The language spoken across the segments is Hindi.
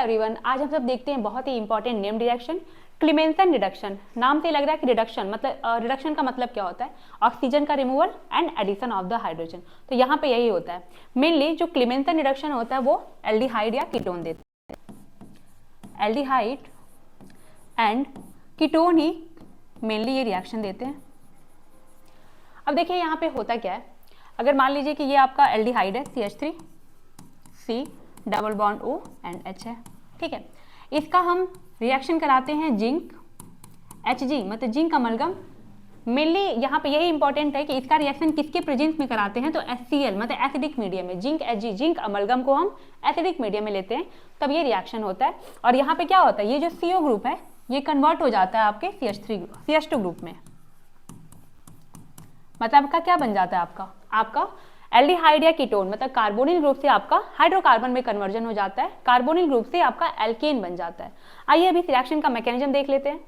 एवरीवन, आज हम सब देखते हैं बहुत ही इंपॉर्टेंट नेम्ड रिएक्शन क्लीमेंसन रिडक्शन। नाम से लग रहा है कि रिडक्शन मतलब रिडक्शन का मतलब क्या होता है, ऑक्सीजन का removal and addition of the hydrogen. तो यहाँ पे यही होता है मेनली। जो क्लीमेंसन रिडक्शन होता है वो एल्डिहाइड या कीटोन देते हैं। Aldehyde and ketone he mainly ये रिएक्शन देते हैं। अब देखिए यहाँ पे होता क्या है, अगर मान लीजिए कि ये आपका एल्डिहाइड है CH3 C double bond O and H है, ठीक है। इसका हम रिएक्शन कराते हैं जिंक Hg मतलब जिंक अमलगम। मेनली यहाँ पे यही इंपॉर्टेंट है कि इसका रिएक्शन किसके प्रेजेंस में कराते हैं, तो HCl मतलब एसिडिक मीडियम में। जिंक Hg जिंक अमलगम को हम एसिडिक मीडियम में लेते हैं, तब ये रिएक्शन होता है। और यहाँ पे क्या होता है, ये जो CO ग्रुप है ये कन्वर्ट हो जाता है आपके CH2 ग्रुप में। मतलब आपका क्या बन जाता है, आपका एल्डिहाइड या कीटोन मतलब कार्बोनिल ग्रुप से आपका हाइड्रोकार्बन में कन्वर्जन हो जाता है, कार्बोनिल ग्रुप से आपका एल्केन बन जाता है। आइए अभी इस रिएक्शन का मैकेनिज्म देख लेते हैं।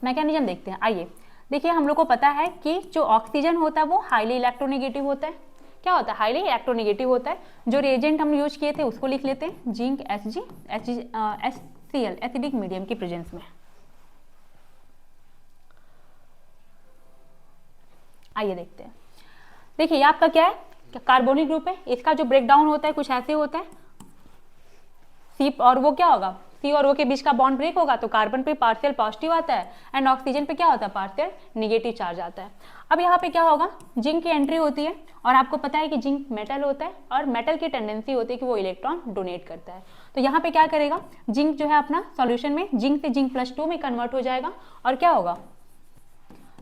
मैकेनिज्म देखते हैं। आइए देखिए, हम लोग को पता है कि जो ऑक्सीजन होता है वो हाईली इलेक्ट्रोनेगेटिव होता है। क्या होता है, हाईली इलेक्ट्रोनेगेटिव होता है। जो रिएजेंट हम यूज किए थे उसको लिख लेते हैं, जिंक HCl एसिडिक मीडियम की प्रेजेंस में। आइए देखते हैं। देखिए ये आपका क्या है, कार्बोनिल ग्रुप है। इसका जो ब्रेकडाउन होता है कुछ ऐसे होता है, C और वो क्या होगा, C और O के बीच का बॉन्ड ब्रेक होगा तो कार्बन पे पार्शियल पॉजिटिव आता है एंड ऑक्सीजन पे क्या होता है, पार्शियल निगेटिव चार्ज आता है। अब यहाँ पे क्या होगा, जिंक की एंट्री होती है और आपको पता है कि जिंक मेटल होता है और मेटल की टेंडेंसी होती है कि वो इलेक्ट्रॉन डोनेट करता है। तो यहाँ पे क्या करेगा, जिंक जो है अपना सॉल्यूशन में जिंक से जिंक +2 में कन्वर्ट हो जाएगा और क्या होगा,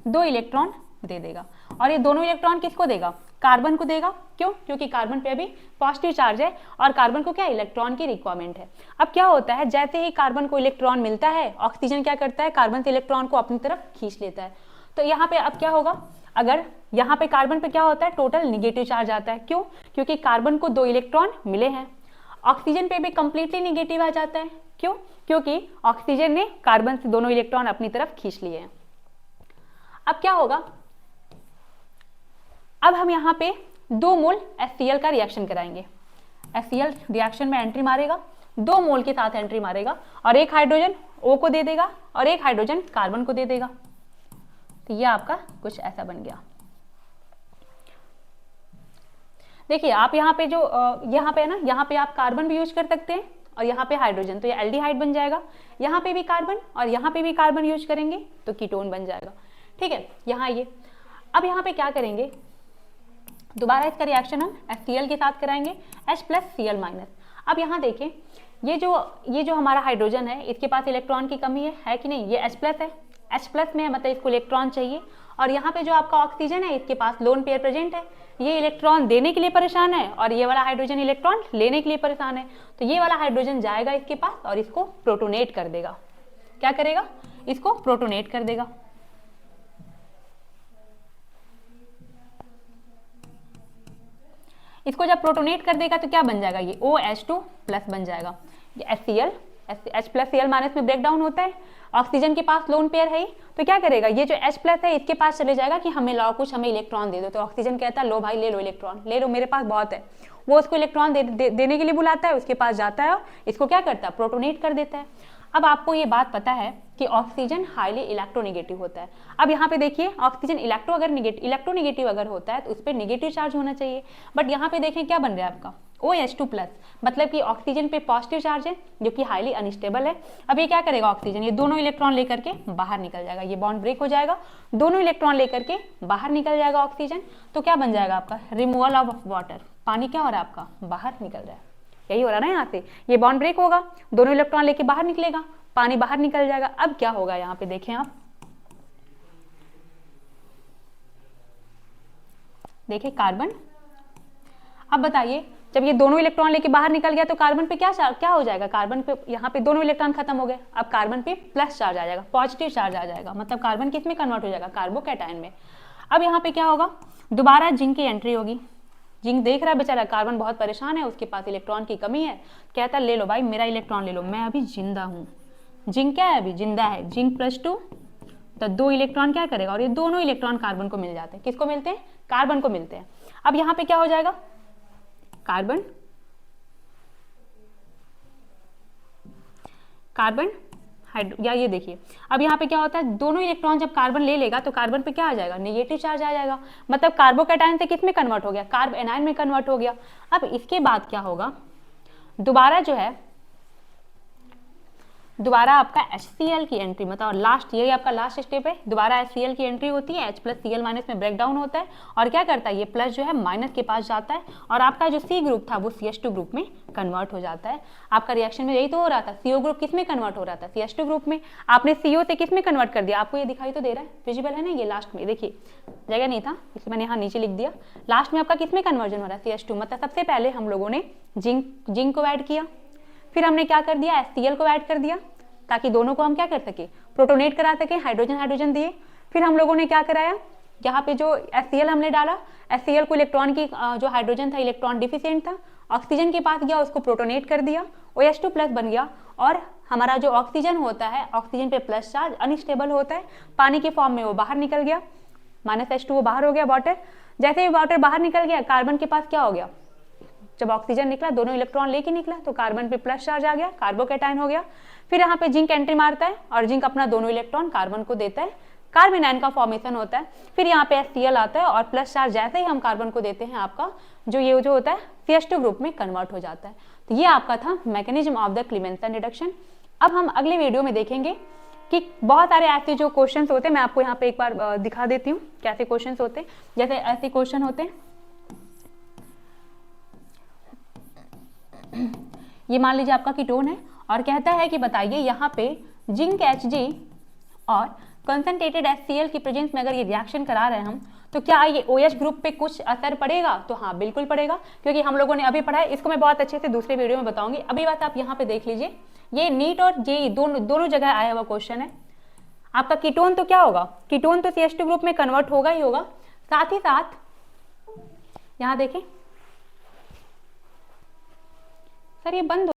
2 इलेक्ट्रॉन दे देगा। और ये दोनों इलेक्ट्रॉन किसको देगा, कार्बन को देगा। क्यों, क्योंकि कार्बन पे अभी पॉजिटिव चार्ज है और कार्बन को क्या इलेक्ट्रॉन की रिक्वायरमेंट है। अब क्या होता है, जैसे ही कार्बन को इलेक्ट्रॉन मिलता है ऑक्सीजन क्या करता है, कार्बन से इलेक्ट्रॉन को अपनी तरफ खींच लेता है। तो यहाँ पे अब क्या होगा, अगर यहाँ पे कार्बन पे क्या होता है, टोटल निगेटिव चार्ज आता है। क्यों, क्योंकि कार्बन को 2 इलेक्ट्रॉन मिले हैं। ऑक्सीजन पे भी कंप्लीटली निगेटिव आ जाता है। क्यों, क्योंकि ऑक्सीजन ने कार्बन से दोनों इलेक्ट्रॉन अपनी तरफ खींच लिए हैं। अब क्या होगा, अब हम यहाँ पे 2 मोल HCl का रिएक्शन कराएंगे। HCl रिएक्शन में एंट्री मारेगा, 2 मोल के साथ एंट्री मारेगा और एक हाइड्रोजन O को दे देगा और एक हाइड्रोजन कार्बन को दे देगा। तो ये आपका कुछ ऐसा बन गया। देखिए आप यहाँ पे जो यहाँ पे है ना, यहाँ पे आप कार्बन भी यूज कर सकते हैं और यहाँ पे हाइड्रोजन, तो ये एल्डिहाइड बन जाएगा। यहाँ पे भी कार्बन और यहाँ पे भी कार्बन यूज करेंगे तो कीटोन बन जाएगा। ठीक है, यहाँ ये अब यहाँ पे क्या करेंगे, दोबारा इसका रिएक्शन हम HCl के साथ कराएंगे, H+Cl-। अब यहाँ देखें, ये जो हमारा हाइड्रोजन है इसके पास इलेक्ट्रॉन की कमी है कि नहीं, ये H+ है, H+ में है मतलब इसको इलेक्ट्रॉन चाहिए। और यहाँ पे जो आपका ऑक्सीजन है इसके पास लोन पेयर प्रेजेंट है, ये इलेक्ट्रॉन देने के लिए परेशान है और ये वाला हाइड्रोजन इलेक्ट्रॉन लेने के लिए परेशान है। तो ये वाला हाइड्रोजन जाएगा इसके पास और इसको प्रोटोनेट कर देगा। क्या करेगा, इसको प्रोटोनेट कर देगा। इसको जब प्रोटोनेट कर देगा तो क्या बन जाएगा, ये OH2+ बन जाएगा। ये HCl H+Cl- में ब्रेक डाउन होता है, ऑक्सीजन के पास लोन पेयर है ही, तो क्या करेगा, ये जो H+ है इसके पास चले जाएगा कि हमें लाओ कुछ, हमें इलेक्ट्रॉन दे दो। तो ऑक्सीजन कहता है लो भाई ले लो इलेक्ट्रॉन, ले लो मेरे पास बहुत है। वो उसको इलेक्ट्रॉन देने के लिए बुलाता है, उसके पास जाता है और इसको क्या करता है, प्रोटोनेट कर देता है। अब आपको ये बात पता है कि ऑक्सीजन हाईली इलेक्ट्रोनेगेटिव होता है। अब यहाँ पे देखिए ऑक्सीजन इलेक्ट्रोनेगेटिव अगर होता है तो उस पर नेगेटिव चार्ज होना चाहिए, बट यहाँ पे देखें क्या बन रहा है आपका OH2+, मतलब कि ऑक्सीजन पे पॉजिटिव चार्ज है जो कि हाईली अनस्टेबल है। अब ये क्या करेगा, ऑक्सीजन ये दोनों इलेक्ट्रॉन लेकर के बाहर निकल जाएगा, ये बॉन्ड ब्रेक हो जाएगा, दोनों इलेक्ट्रॉन लेकर के बाहर निकल जाएगा ऑक्सीजन। तो क्या बन जाएगा आपका, रिमूवल ऑफ वाटर, पानी क्या हो रहा है आपका, बाहर निकल रहा है। यही हो रहा है ना, यहाँ से ये बॉन्ड ब्रेक होगा, दोनों इलेक्ट्रॉन लेके बाहर निकलेगा, पानी बाहर निकल जाएगा। अब क्या होगा, यहाँ पे देखें आप, देखिए कार्बन। अब बताइए जब ये दोनों इलेक्ट्रॉन लेके बाहर निकल गया तो कार्बन पे क्या हो जाएगा, कार्बन पे यहाँ पे दोनों इलेक्ट्रॉन खत्म हो गए, अब कार्बन पे प्लस चार्ज आ जाएगा, पॉजिटिव चार्ज आ जाएगा, मतलब कार्बन किस में कन्वर्ट हो जाएगा, कार्बोकैटायन में। अब यहाँ पे क्या होगा, दोबारा जिंक की एंट्री होगी। जिंक देख रहा है बेचारा कार्बन बहुत परेशान है, उसके पास इलेक्ट्रॉन की कमी है, कहता है ले लो भाई मेरा इलेक्ट्रॉन ले लो, मैं अभी जिंदा हूँ। जिंक क्या है, अभी जिंदा है, जिंक +2 तो 2 इलेक्ट्रॉन क्या करेगा, और ये दोनों इलेक्ट्रॉन कार्बन को मिल जाते हैं। किसको मिलते हैं, कार्बन को मिलते हैं। अब यहाँ पे क्या हो जाएगा, कार्बन या ये देखिए, अब यहाँ पे क्या होता है, दोनों इलेक्ट्रॉन जब कार्बन ले लेगा तो कार्बन पे क्या आ जाएगा, नेगेटिव चार्ज आ जाएगा, मतलब कार्बोकैटायन से किस में कन्वर्ट हो गया, कार्ब एनायन में कन्वर्ट हो गया। अब इसके बाद क्या होगा, दोबारा जो है, दोबारा आपका HCl की एंट्री, मतलब लास्ट, ये आपका लास्ट स्टेप है, दोबारा HCl की एंट्री होती है, H+Cl- में ब्रेक डाउन होता है, और क्या करता है, ये प्लस जो है माइनस के पास जाता है, और आपका जो C ग्रुप था वो CH2 ग्रुप में कन्वर्ट हो जाता है। आपका रिएक्शन में यही तो हो रहा था, CO ग्रुप किस में कन्वर्ट हो रहा था, CH2 ग्रुप में, आपने CO से किस में कन्वर्ट कर दिया, आपको ये दिखाई तो दे रहा है, विजिबल है ना, ये लास्ट में देखिए, जगह नहीं था इसलिए मैंने यहाँ नीचे लिख दिया, लास्ट में आपका किस में कन्वर्जन हो रहा है, CH2, मतलब सबसे पहले हम लोगों ने जिंक को ऐड किया, फिर हमने क्या कर दिया, HCl को ऐड कर दिया, ताकि दोनों को हम क्या कर सके, प्रोटोनेट करा सके, हाइड्रोजन हाइड्रोजन दिए। फिर हम लोगों ने क्या कराया, यहाँ पे जो HCl हमने डाला, HCl को इलेक्ट्रॉन की जो हाइड्रोजन था इलेक्ट्रॉन डिफिशिएंट था, ऑक्सीजन के पास गया, उसको प्रोटोनेट कर दिया, OH2+ बन गया, और हमारा जो ऑक्सीजन होता है, ऑक्सीजन पे प्लस चार्ज, अनस्टेबल होता है, पानी के फॉर्म में वो बाहर निकल गया, -H2O बाहर हो गया, वाटर, जैसे ही वाटर बाहर निकल गया, कार्बन के पास क्या हो गया, जब ऑक्सीजन निकला, दोनों इलेक्ट्रॉन लेके निकला, तो कार्बन पे प्लस चार्ज आ गया, कार्बोकैटायन हो गया। फिर यहाँ पे जिंक एंट्री मारता है, और जिंक अपना दोनों इलेक्ट्रॉन कार्बन को देता है, कार्बन आयन का फॉर्मेशन होता है। फिर यहाँ पे HCl आता है, और प्लस चार्ज जैसे ही हम कार्बन को देते हैं, आपका ये जो होता है CH2 ग्रुप में कन्वर्ट हो जाता है। तो ये आपका था मैकेनिज्म ऑफ द क्लीमेंसन रिडक्शन। अब हम अगले वीडियो में देखेंगे कि बहुत सारे ऐसे जो क्वेश्चन होते हैं, मैं आपको यहाँ पे एक बार दिखा देती हूँ कैसे क्वेश्चन होते हैं। जैसे ऐसे क्वेश्चन होते हैं, ये मान लीजिए आपका कीटोन है, और कहता है कि बताइए यहाँ पे जिंक Hg और कंसंट्रेटेड HCl की प्रेजेंस में अगर ये रिएक्शन करा रहे हैं हम, तो क्या ये OH ग्रुप पे कुछ असर पड़ेगा, तो हाँ बिल्कुल पड़ेगा, क्योंकि हम लोगों ने अभी पढ़ा है, इसको मैं बहुत अच्छे से दूसरे वीडियो में बताऊंगी। अभी बात आप यहाँ पे देख लीजिए, ये नीट और जेई दोनों जगह आया हुआ क्वेश्चन है। आपका कीटोन तो क्या होगा, कीटोन तो CH2 ग्रुप में कन्वर्ट होगा ही होगा, साथ ही साथ यहाँ देखें, सर ये बंद